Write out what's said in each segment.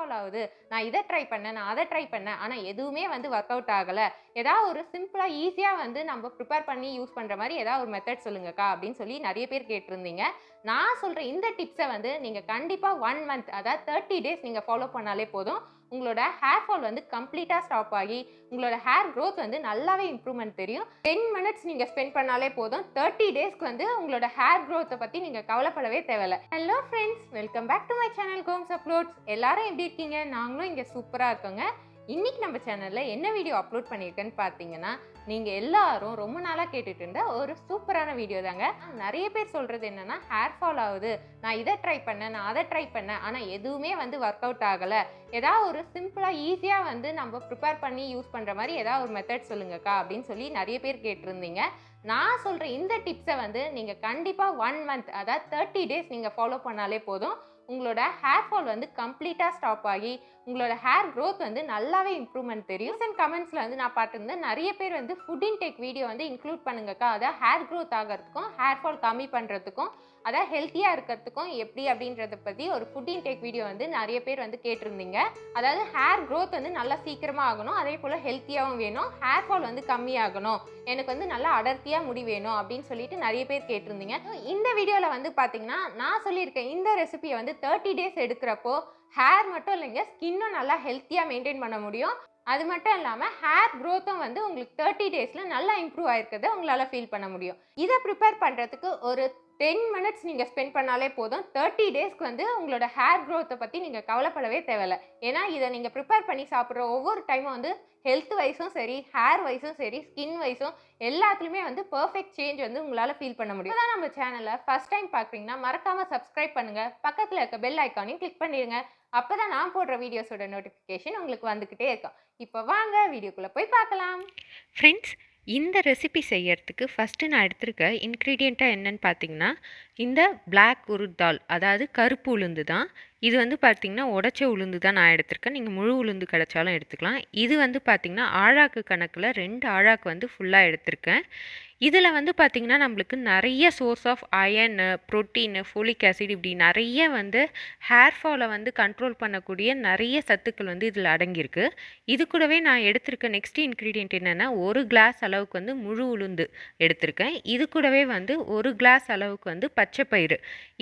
Fall ஆகுது, நான் இதை ட்ரை பண்ணேன், நான் அதை ட்ரை பண்ணேன், ஆனால் எதுவுமே வந்து ஒர்க் அவுட் ஆகலை, ஏதாவது ஒரு சிம்பிளாக ஈஸியாக வந்து நம்ம ப்ரிப்பேர் பண்ணி யூஸ் பண்ணுற மாதிரி ஏதாவது ஒரு மெத்தட் சொல்லுங்கக்கா அப்படின்னு சொல்லி நிறைய பேர் கேட்டிருந்தீங்க. நான் சொல்கிற இந்த டிப்ஸை வந்து நீங்கள் கண்டிப்பாக 1 மந்த், அதாவது 30 டேஸ் நீங்கள் ஃபாலோ பண்ணாலே போதும். உங்களோட ஹேர் ஃபால் வந்து கம்ப்ளீட்டாக ஸ்டாப் ஆகி உங்களோட ஹேர் க்ரோத் வந்து நல்லாவே இம்ப்ரூவ்மெண்ட் தெரியும். 10 மினிட்ஸ் நீங்கள் ஸ்பெண்ட் பண்ணாலே போதும். 30 டேஸ்க்கு வந்து உங்களோட ஹேர் க்ரோத்தை பற்றி நீங்கள் கவலைப்படவே தேவையில்லை. Hello friends, welcome back to my channel கோம்ஸ் அப்லோட்ஸ். எல்லாரும் எப்படி இருக்கீங்க? நாங்களும் இங்கே சூப்பராக இருக்கோங்க. இன்னைக்கு நம்ம சேனலில் என்ன வீடியோ அப்லோட் பண்ணியிருக்கேன்னு பார்த்தீங்கன்னா, நீங்கள் எல்லாரும் ரொம்ப நாளாக கேட்டுட்டு இருந்த ஒரு சூப்பரான வீடியோ தாங்க. நிறைய பேர் சொல்கிறது என்னென்னா, ஹேர் ஃபால் ஆகுது, நான் இதை ட்ரை பண்ணேன், நான் அதை ட்ரை பண்ணேன், ஆனால் எதுவுமே வந்து ஒர்க் அவுட் ஆகலை, ஏதாவது ஒரு சிம்பிளாக ஈஸியாக வந்து நம்ம ப்ரிப்பேர் பண்ணி யூஸ் பண்ணுற மாதிரி ஏதாவது ஒரு மெத்தட் சொல்லுங்கக்கா அப்படின்னு சொல்லி நிறைய பேர் கேட்டிருந்தீங்க. நான் சொல்கிற இந்த டிப்ஸை வந்து நீங்கள் கண்டிப்பாக 1 மந்த், அதாவது 30 டேஸ் நீங்கள் ஃபாலோ பண்ணாலே போதும். உங்களோட ஹேர் ஃபால் வந்து கம்ப்ளீட்டாக ஸ்டாப் ஆகி உங்களோட ஹேர் க்ரோத் வந்து நல்லாவே இம்ப்ரூவ்மெண்ட் தெரியும். ரீசன்ட் கமெண்ட்ஸில் வந்து நான் பார்த்துருந்தேன், நிறைய பேர் வந்து ஃபுட் இன்டேக் வீடியோ வந்து இன்க்ளூட் பண்ணுங்கக்கா, அதாவது ஹேர் க்ரோத் ஆகிறதுக்கும் ஹேர் ஃபால் கம்மி பண்ணுறதுக்கும் அதாவது ஹெல்த்தியாக இருக்கிறதுக்கும் எப்படி அப்படின்றத பற்றி ஒரு ஃபுட் இன்டேக் வீடியோ வந்து நிறைய பேர் வந்து கேட்டிருந்தீங்க. அதாவது ஹேர் க்ரோத் வந்து நல்லா சீக்கிரமாக ஆகணும், அதே போல் ஹெல்த்தியாகவும் வேணும், ஹேர் ஃபால் வந்து கம்மியாகணும், எனக்கு வந்து நல்லா அடர்த்தியாக முடி வேணும் அப்படின்னு சொல்லிட்டு நிறைய பேர் கேட்டிருந்தீங்க. இந்த வீடியோவில் வந்து பார்த்தீங்கன்னா, நான் சொல்லியிருக்கேன் இந்த ரெசிபியை வந்து 30 டேஸ் எடுக்கிறப்போ ஹேர் மட்டும் இல்லைங்க, ஸ்கின்னும் நல்லா ஹெல்த்தியாக மெயின்டைன் பண்ண முடியும். அது மட்டும் இல்லாமல் ஹேர் க்ரோத்தும் வந்து உங்களுக்கு 30 டேஸில் நல்லா இம்ப்ரூவ் ஆயிருக்கிறத உங்களால் ஃபீல் பண்ண முடியும். இதை ப்ரிப்பேர் பண்ணுறதுக்கு ஒரு 10 மினிட்ஸ் நீங்கள் ஸ்பெண்ட் பண்ணாலே போதும். 30 டேஸ்க்கு வந்து உங்களோட ஹேர் க்ரோத்தை பற்றி நீங்கள் கவலைப்படவே தேவையில்லை. ஏன்னா இதை நீங்கள் ப்ரிப்பேர் பண்ணி சாப்பிட்ற ஒவ்வொரு டைமும் வந்து ஹெல்த் வைஸும் சரி, ஹேர் வைஸும் சரி, ஸ்கின் வைஸும் எல்லாத்துலேயுமே வந்து பர்ஃபெக்ட் சேஞ்ச் வந்து உங்களால் ஃபீல் பண்ண முடியும். அதான் நம்ம சேனலை ஃபஸ்ட் டைம் பார்க்குறீங்கன்னா மறக்காமல் சப்ஸ்கிரைப் பண்ணுங்கள், பக்கத்தில் இருக்க பெல் ஐக்கானையும் கிளிக் பண்ணிடுங்க. அப்போ தான் நான் போடுற வீடியோஸோட நோட்டிஃபிகேஷன் உங்களுக்கு வந்துக்கிட்டே இருக்கும். இப்போ வாங்க வீடியோக்குள்ளே போய் பார்க்கலாம். ஃப்ரெண்ட்ஸ், இந்த ரெசிபி செய்யறதுக்கு ஃபஸ்ட்டு நான் எடுத்திருக்க இன்க்ரீடியண்ட்டாக என்னென்னு பார்த்தீங்கன்னா, இந்த பிளாக் உருட் தால், அதாவது கருப்பு உளுந்து தான். இது வந்து பார்த்திங்கன்னா உடச்ச உளுந்து தான் நான் எடுத்திருக்கேன். நீங்கள் முழு உளுந்து கிடைச்சாலும் எடுத்துக்கலாம். இது வந்து பார்த்திங்கன்னா ஆழாக்கு கணக்கில் 2 ஆழாக்கு வந்து ஃபுல்லாக எடுத்திருக்கேன். இதில் வந்து பார்த்திங்கன்னா நம்மளுக்கு நிறைய source of iron, protein, folic acid, இப்படி நிறைய வந்து ஹேர் ஃபாலை வந்து கண்ட்ரோல் பண்ணக்கூடிய நிறைய சத்துக்கள் வந்து இதில் அடங்கியிருக்கு. இது கூடவே நான் எடுத்திருக்க நெக்ஸ்ட் இன்க்ரீடியன்ட் என்னென்னா, 1 கிளாஸ் அளவுக்கு வந்து முழு உளுந்து எடுத்திருக்கேன். இது கூடவே வந்து 1 கிளாஸ் அளவுக்கு வந்து பச்சைப்பயிறு,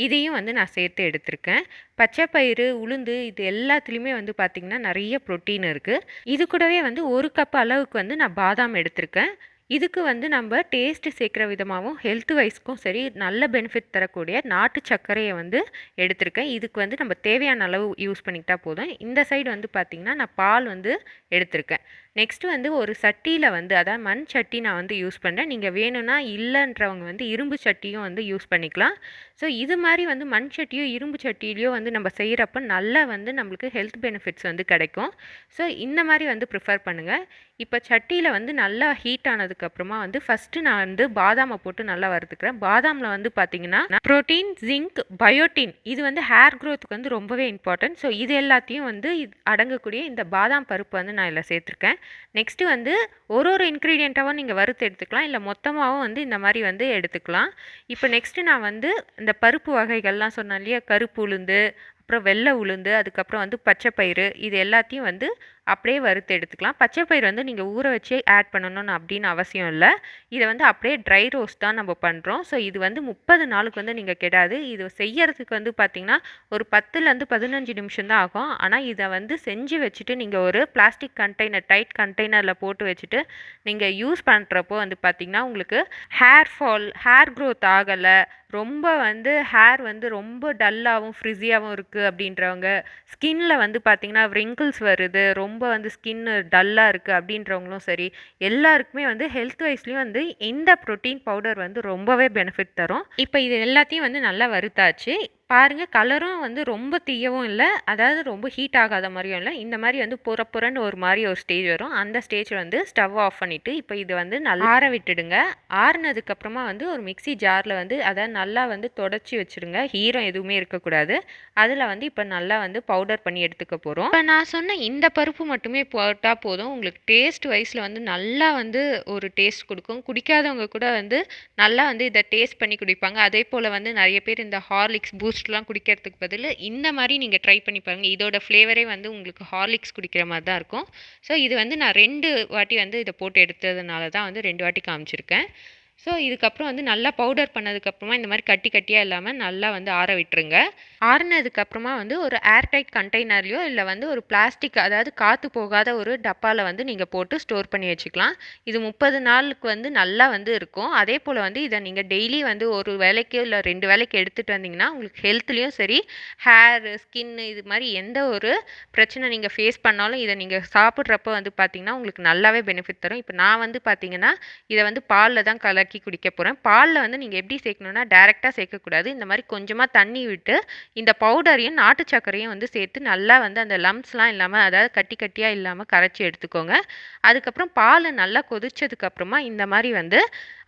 இதையும் வந்து நான் சேர்த்து எடுத்திருக்கேன். பச்சைப்பயிறு, உளுந்து, இது எல்லாத்துலேயுமே வந்து பார்த்திங்கன்னா நிறைய ப்ரோட்டீன் இருக்குது. இது கூடவே வந்து 1 கப் அளவுக்கு வந்து நான் பாதாம் எடுத்திருக்கேன். இதுக்கு வந்து நம்ம டேஸ்ட்டு சேர்க்குற விதமாகவும் ஹெல்த் வைஸ்க்கும் சரி நல்ல பெனிஃபிட் தரக்கூடிய நாட்டு சர்க்கரையை வந்து எடுத்திருக்கேன். இதுக்கு வந்து நம்ம தேவையான அளவு யூஸ் பண்ணிக்கிட்டா போதும். இந்த சைடு வந்து பார்த்திங்கன்னா நான் பால் வந்து எடுத்திருக்கேன். நெக்ஸ்ட்டு வந்து ஒரு சட்டியில் வந்து, அதாவது மண் சட்டி நான் வந்து யூஸ் பண்ணுறேன். நீங்கள் வேணும்னா இல்லைன்றவங்க வந்து இரும்பு சட்டியும் வந்து யூஸ் பண்ணிக்கலாம். ஸோ இது மாதிரி வந்து மண் சட்டியோ இரும்பு சட்டிலையோ வந்து நம்ம செய்கிறப்ப நல்லா வந்து நம்மளுக்கு ஹெல்த் பெனிஃபிட்ஸ் வந்து கிடைக்கும். ஸோ இந்த மாதிரி வந்து ப்ரிஃபர் பண்ணுங்கள். இப்போ சட்டியில் வந்து நல்லா ஹீட் ஆனதுக்கப்புறமா வந்து ஃபஸ்ட்டு நான் வந்து பாதாமை போட்டு நல்லா வறுத்துக்கிறேன். பாதாமில் வந்து பார்த்திங்கன்னா ப்ரோட்டீன், ஜிங்க், பயோட்டின், இது வந்து ஹேர் க்ரோத்துக்கு வந்து ரொம்பவே இம்பார்ட்டன்ட். ஸோ இது எல்லாத்தையும் வந்து அடங்கக்கூடிய இந்த பாதாம் பருப்பு வந்து நான் இதில் சேர்த்துருக்கேன். நெக்ஸ்ட்டு வந்து ஒரு இன்க்ரீடியண்ட்டாகவும் நீங்கள் வறுத்து எடுத்துக்கலாம், இல்லை மொத்தமாகவும் வந்து இந்த மாதிரி வந்து எடுத்துக்கலாம். இப்போ நெக்ஸ்ட்டு நான் வந்து இந்த பருப்பு வகைகள்லாம் சொன்னேன் இல்லையா, கருப்பு உளுந்து, அப்புறம் வெள்ளை உளுந்து, அதுக்கப்புறம் வந்து பச்சைப்பயிறு, இது எல்லாத்தையும் வந்து அப்படியே வறுத்து எடுத்துக்கலாம். பச்சைப்பயிறு வந்து நீங்கள் ஊற வச்சே ஆட் பண்ணணும்னு அப்படின்னு அவசியம் இல்லை. இதை வந்து அப்படியே ட்ரை ரோஸ்ட் தான் நம்ம பண்ணுறோம். ஸோ இது வந்து 30 நாளுக்கு வந்து நீங்கள் கெடாது. இது செய்யறதுக்கு வந்து பார்த்திங்கன்னா ஒரு 10லேருந்து 15 நிமிஷம் தான் ஆகும். ஆனால் இதை வந்து செஞ்சு வச்சுட்டு நீங்கள் ஒரு பிளாஸ்டிக் கண்டெய்னர், டைட் கண்டெய்னரில் போட்டு வச்சுட்டு நீங்கள் யூஸ் பண்ணுறப்போ வந்து பார்த்திங்கன்னா உங்களுக்கு ஹேர் ஃபால், ஹேர் க்ரோத் ஆகலை, ரொம்ப வந்து ஹேர் வந்து ரொம்ப டல்லாகவும் ஃப்ரிஸியாகவும் இருக்குது அப்படின்றவங்க, ஸ்கின்னில் வந்து பார்த்திங்கன்னா ரிங்கிள்ஸ் வருது, ரொம்ப வந்து ஸ்கின்னு டல்லாக இருக்குது அப்படின்றவங்களும் சரி, எல்லாருக்குமே வந்து ஹெல்த் வைஸ்லேயும் வந்து இந்த ப்ரோட்டீன் பவுடர் வந்து ரொம்பவே பெனிஃபிட் தரும். இப்போ இது எல்லாத்தையும் வந்து நல்லா வறுத்தாச்சு. பாருங்கள், கலரும் வந்து ரொம்ப தீயவும் இல்லை, அதாவது ரொம்ப ஹீட் ஆகாத மாதிரியும் இல்லை. இந்த மாதிரி வந்து புறப்புறன்னு ஒரு மாதிரி ஒரு ஸ்டேஜ் வரும். அந்த ஸ்டேஜில் வந்து ஸ்டவ் ஆஃப் பண்ணிவிட்டு இப்போ இது வந்து நல்லா ஆற விட்டுடுங்க. ஆறுனதுக்கப்புறமா வந்து ஒரு மிக்ஸி ஜாரில் வந்து அதை நல்லா வந்து தொடச்சி வச்சுடுங்க. ஈரம் எதுவுமே இருக்கக்கூடாது. அதில் வந்து இப்போ நல்லா வந்து பவுடர் பண்ணி எடுத்துக்க போகிறோம். இப்போ நான் சொன்ன இந்த பருப்பு மட்டுமே போட்டால் போதும். உங்களுக்கு டேஸ்ட் வைஸில் வந்து நல்லா வந்து ஒரு டேஸ்ட் கொடுக்கும். குடிக்காதவங்க கூட வந்து நல்லா வந்து இதை டேஸ்ட் பண்ணி குடிப்பாங்க. அதே போல் வந்து நிறைய பேர் இந்த ஹார்லிக்ஸ், பூஸ்ட் பூஸ்ட்லாம் குடிக்கிறதுக்கு பதில் இந்த மாதிரி நீங்கள் ட்ரை பண்ணி பாருங்கள். இதோட ஃப்ளேவரே வந்து உங்களுக்கு ஹார்லிக்ஸ் குடிக்கிற மாதிரி தான் இருக்கும். ஸோ இது வந்து நான் 2 வாட்டி வந்து இதை போட்டு எடுத்ததுனால தான் வந்து 2 வாட்டி காமிச்சிருக்கேன். ஸோ இதுக்கப்புறம் வந்து நல்லா பவுடர் பண்ணதுக்கப்புறமா இந்த மாதிரி கட்டி கட்டியாக இல்லாமல் நல்லா வந்து ஆற விட்டுருங்க. ஆறுனதுக்கப்புறமா வந்து ஒரு ஏர்டைட் கண்டெய்னர்லையோ இல்லை வந்து ஒரு பிளாஸ்டிக், அதாவது காற்று போகாத ஒரு டப்பாவில் வந்து நீங்கள் போட்டு ஸ்டோர் பண்ணி வச்சுக்கலாம். இது 30 நாளுக்கு வந்து நல்லா வந்து இருக்கும். அதே போல் வந்து இதை நீங்கள் டெய்லி வந்து ஒரு வேளைக்கு இல்லை 2 வேளைக்கு எடுத்துகிட்டு வந்தீங்கன்னா உங்களுக்கு ஹெல்த்லேயும் சரி, ஹேர், ஸ்கின்னு இது மாதிரி எந்த ஒரு பிரச்சனை நீங்கள் ஃபேஸ் பண்ணாலும் இதை நீங்கள் சாப்பிட்றப்ப வந்து பார்த்திங்கன்னா உங்களுக்கு நல்லாவே பெனிஃபிட் தரும். இப்போ நான் வந்து பார்த்திங்கன்னா இதை வந்து பாலில் தான் கலக்கி குடிக்க போகிறேன். பாலில் வந்து நீங்கள் எப்படி சேர்க்கணுன்னா டைரெக்டாக சேர்க்கக்கூடாது. இந்த மாதிரி கொஞ்சமாக தண்ணி விட்டு இந்த பவுடரையும் நாட்டு சர்க்கரையும் வந்து சேர்த்து நல்லா வந்து அந்த லம்ஸ்லாம் இல்லாமல், அதாவது கட்டி கட்டியாக இல்லாமல் கரைச்சி எடுத்துக்கோங்க. அதுக்கப்புறம் பால் நல்லா கொதிச்சதுக்கப்புறமா இந்த மாதிரி வந்து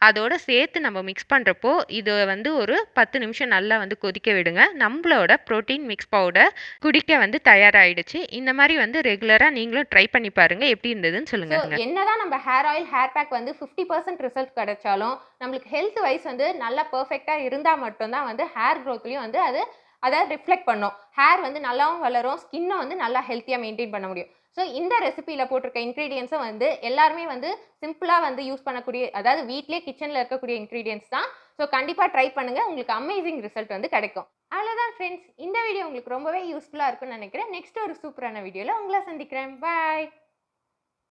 அதோட சேர்த்து நம்ம மிக்ஸ் பண்ணுறப்போ இது வந்து ஒரு 10 நிமிஷம் நல்லா வந்து கொதிக்க விடுங்க. நம்மளோட ப்ரோட்டீன் மிக்ஸ் பவுடர் குடிக்க வந்து தயாராகிடுச்சு. இந்த மாதிரி வந்து ரெகுலராக நீங்களும் ட்ரை பண்ணி பாருங்கள், எப்படி இருந்ததுன்னு சொல்லுங்கள். என்னதான் நம்ம ஹேர் ஆயில், ஹேர் பேக் வந்து 50% ரிசல்ட் கிடைச்சாலும் நம்மளுக்கு ஹெல்த் வைஸ் வந்து நல்லா பெர்ஃபெக்டாக இருந்தால் மட்டும்தான் வந்து ஹேர் க்ரோத்லையும் வந்து அதாவது ரிஃப்ளெக்ட் பண்ணும். ஹேர் வந்து நல்லாவும் வளரும், ஸ்கின்னை வந்து நல்லா ஹெல்த்தியாக மெயின்டைன் பண்ண முடியும். ஸோ இந்த ரெசிபியில் போட்டிருக்க இன்க்ரீடியன்ஸும் வந்து எல்லாருமே வந்து சிம்பிளாக வந்து யூஸ் பண்ணக்கூடிய, அதாவது வீட்லேயே கிச்சனில் இருக்கக்கூடிய இன்க்ரீடியன்ஸ் தான். ஸோ கண்டிப்பாக ட்ரை பண்ணுங்கள், உங்களுக்கு அமேசிங் ரிசல்ட் வந்து கிடைக்கும். அவ்வளோதான் ஃப்ரெண்ட்ஸ், இந்த வீடியோ உங்களுக்கு ரொம்பவே யூஸ்ஃபுல்லாக இருக்கும்னு நினைக்கிறேன். நெக்ஸ்ட் ஒரு சூப்பரான வீடியோவில் உங்களை சந்திக்கிறேன். பாய்.